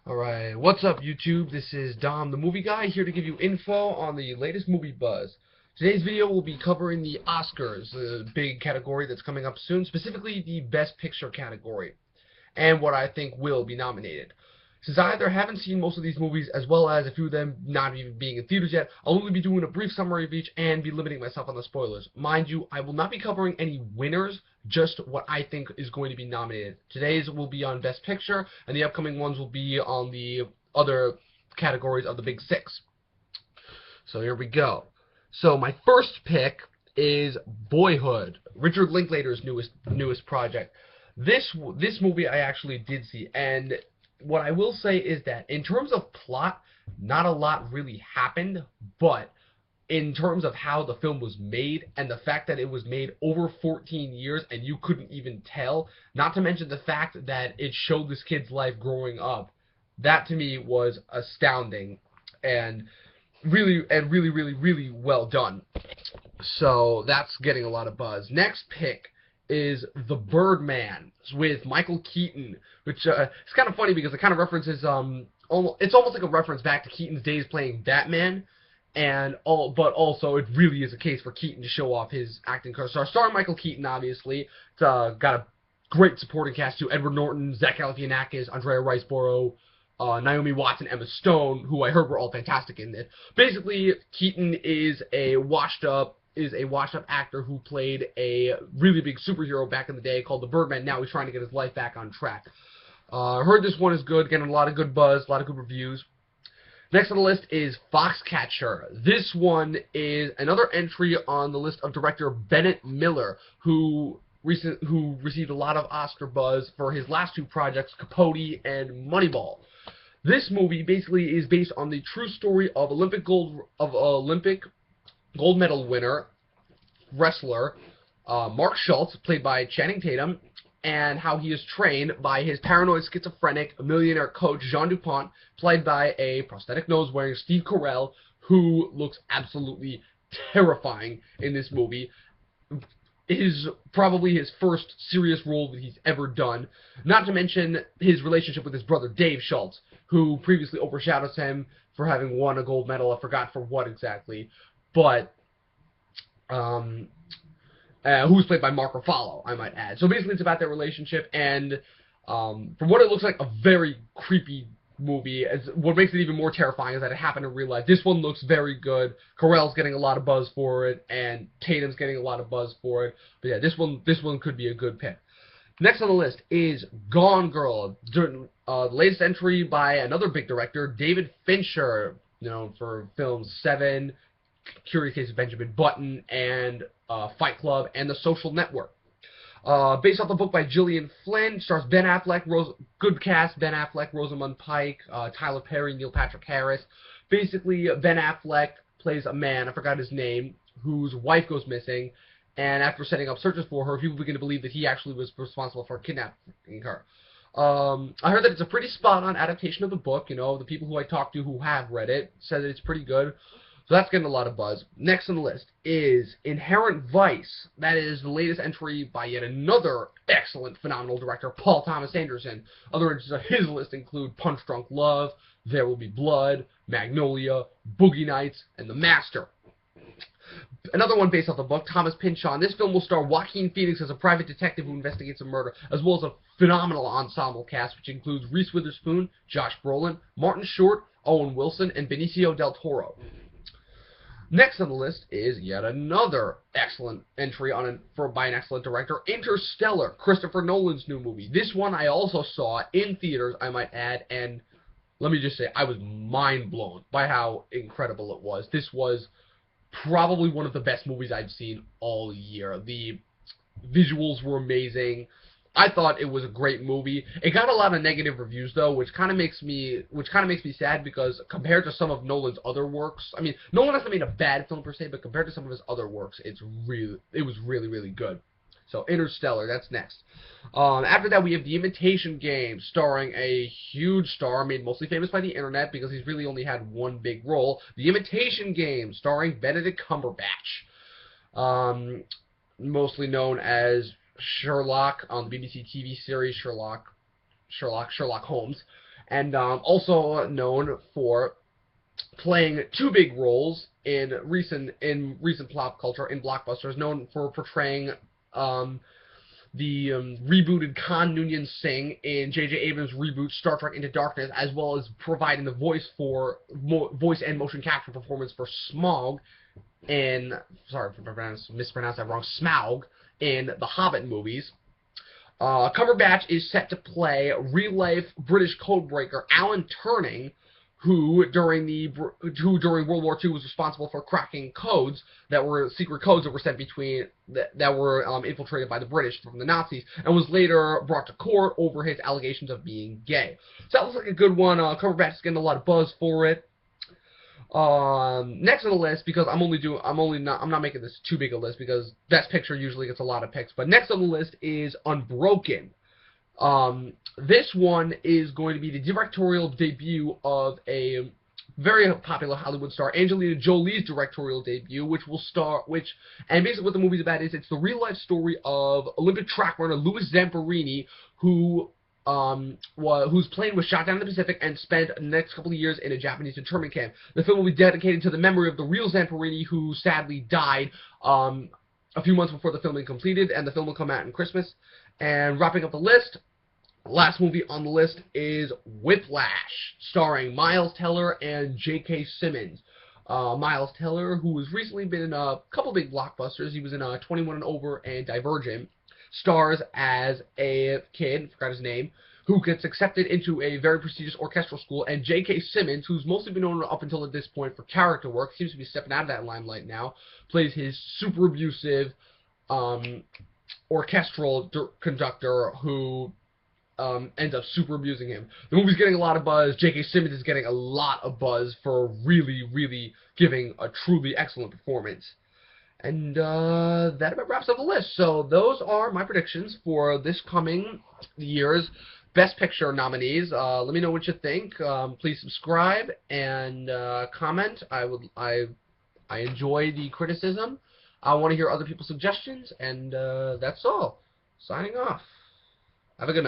Alright, what's up YouTube? This is Dom the Movie Guy here to give you info on the latest movie buzz. Today's video will be covering the Oscars, the big category that's coming up soon, specifically the Best Picture category, and what I think will be nominated. Since I either haven't seen most of these movies, as well as a few of them not even being in theaters yet, I'll only be doing a brief summary of each and be limiting myself on the spoilers. Mind you, I will not be covering any winners, just what I think is going to be nominated. Today's will be on Best Picture, and the upcoming ones will be on the other categories of the Big Six. So here we go. So my first pick is Boyhood, Richard Linklater's newest project. This movie I actually did see, and what I will say is that in terms of plot, not a lot really happened, but in terms of how the film was made and the fact that it was made over 14 years and you couldn't even tell, not to mention the fact that it showed this kid's life growing up, that to me was astounding and really well done. So that's getting a lot of buzz. Next pick is The Birdman with Michael Keaton, which it's kind of funny because it kind of references it's almost like a reference back to Keaton's days playing Batman, but also it really is a case for Keaton to show off his acting career. So starring Michael Keaton, obviously, it's got a great supporting cast too: Edward Norton, Zach Galifianakis, Andrea Riseborough, Naomi Watts, and Emma Stone, who I heard were all fantastic in this. Basically, Keaton is a washed-up actor who played a really big superhero back in the day called the Birdman. Now he's trying to get his life back on track. I heard this one is good, getting a lot of good buzz, a lot of good reviews. Next on the list is Foxcatcher. This one is another entry on the list of director Bennett Miller, who received a lot of Oscar buzz for his last two projects, Capote and Moneyball. This movie basically is based on the true story of Olympic gold medal winner, wrestler, Mark Schultz, played by Channing Tatum, and how he is trained by his paranoid schizophrenic millionaire coach, Jean Dupont, played by a prosthetic nose-wearing Steve Carell, who looks absolutely terrifying in this movie. Probably his first serious role that he's ever done, not to mention his relationship with his brother, Dave Schultz, who previously overshadows him for having won a gold medal. I forgot for what exactly. But who's played by Mark Ruffalo, I might add. So basically, it's about their relationship, and from what it looks like, a very creepy movie. What makes it even more terrifying is that it happened in real life. This one looks very good. Carell's getting a lot of buzz for it, and Tatum's getting a lot of buzz for it. But yeah, this one could be a good pick. Next on the list is Gone Girl, the latest entry by another big director, David Fincher, for films Seven, Curious Case of Benjamin Button, and Fight Club, and The Social Network. Based off the book by Gillian Flynn, stars Ben Affleck, good cast, Ben Affleck, Rosamund Pike, Tyler Perry, Neil Patrick Harris. Basically, Ben Affleck plays a man, I forgot his name, whose wife goes missing, and after setting up searches for her, people begin to believe that he actually was responsible for kidnapping her. I heard that it's a pretty spot-on adaptation of the book. The people who I talked to who have read it said that it's pretty good. So that's getting a lot of buzz. Next on the list is Inherent Vice. That is the latest entry by yet another excellent, phenomenal director, Paul Thomas Anderson. Other entries on his list include Punch Drunk Love, There Will Be Blood, Magnolia, Boogie Nights, and The Master. Another one based off the book, Thomas Pynchon. This film will star Joaquin Phoenix as a private detective who investigates a murder, as well as a phenomenal ensemble cast, which includes Reese Witherspoon, Josh Brolin, Martin Short, Owen Wilson, and Benicio del Toro. Next on the list is yet another excellent entry by an excellent director, Interstellar, Christopher Nolan's new movie. This one I also saw in theaters, I might add, and let me just say, I was mind blown by how incredible it was. This was probably one of the best movies I've seen all year. The visuals were amazing. I thought it was a great movie. It got a lot of negative reviews though, which kind of makes me sad, because compared to some of Nolan's other works, I mean, Nolan hasn't made a bad film per se, but compared to some of his other works, it was really good. So Interstellar, that's next. After that, we have The Imitation Game, starring a huge star made mostly famous by the internet because he's really only had one big role. The Imitation Game, starring Benedict Cumberbatch, mostly known as Sherlock on the BBC TV series Sherlock Holmes, and also known for playing two big roles in recent pop culture in blockbusters, known for portraying the rebooted Khan Noonien Singh in J.J. Abrams' reboot Star Trek Into Darkness, as well as providing the voice and motion capture performance for Smaug in, sorry if I mispronounced that wrong, Smaug in the Hobbit movies. Cumberbatch is set to play real-life British codebreaker Alan Turing, who during World War II was responsible for cracking codes that were secret codes that were sent between that were infiltrated by the British from the Nazis, and was later brought to court over his allegations of being gay. So that looks like a good one. Cumberbatch is getting a lot of buzz for it. Next on the list, because I'm not making this too big a list because Best Picture usually gets a lot of picks, but next on the list is Unbroken. This one is going to be the directorial debut of a very popular Hollywood star, Angelina Jolie's directorial debut, and basically what the movie's about is it's the real life story of Olympic track runner Louis Zamperini, whose plane was shot down in the Pacific and spent the next couple of years in a Japanese internment camp. The film will be dedicated to the memory of the real Zamperini, who sadly died a few months before the filming completed, and the film will come out in Christmas. And wrapping up the list, last movie on the list is Whiplash, starring Miles Teller and J.K. Simmons. Miles Teller, who has recently been in a couple big blockbusters. He was in 21 and Over and Divergent. Stars as a kid, forgot his name, who gets accepted into a very prestigious orchestral school, and J.K. Simmons, who's mostly been known up until this point for character work, seems to be stepping out of that limelight now, plays his super abusive orchestral conductor who ends up super abusing him. The movie's getting a lot of buzz. J.K. Simmons is getting a lot of buzz for really, really giving a truly excellent performance. And that about wraps up the list. So those are my predictions for this coming year's Best Picture nominees. Let me know what you think. Please subscribe and comment. I enjoy the criticism. I want to hear other people's suggestions, and that's all. Signing off. Have a good night.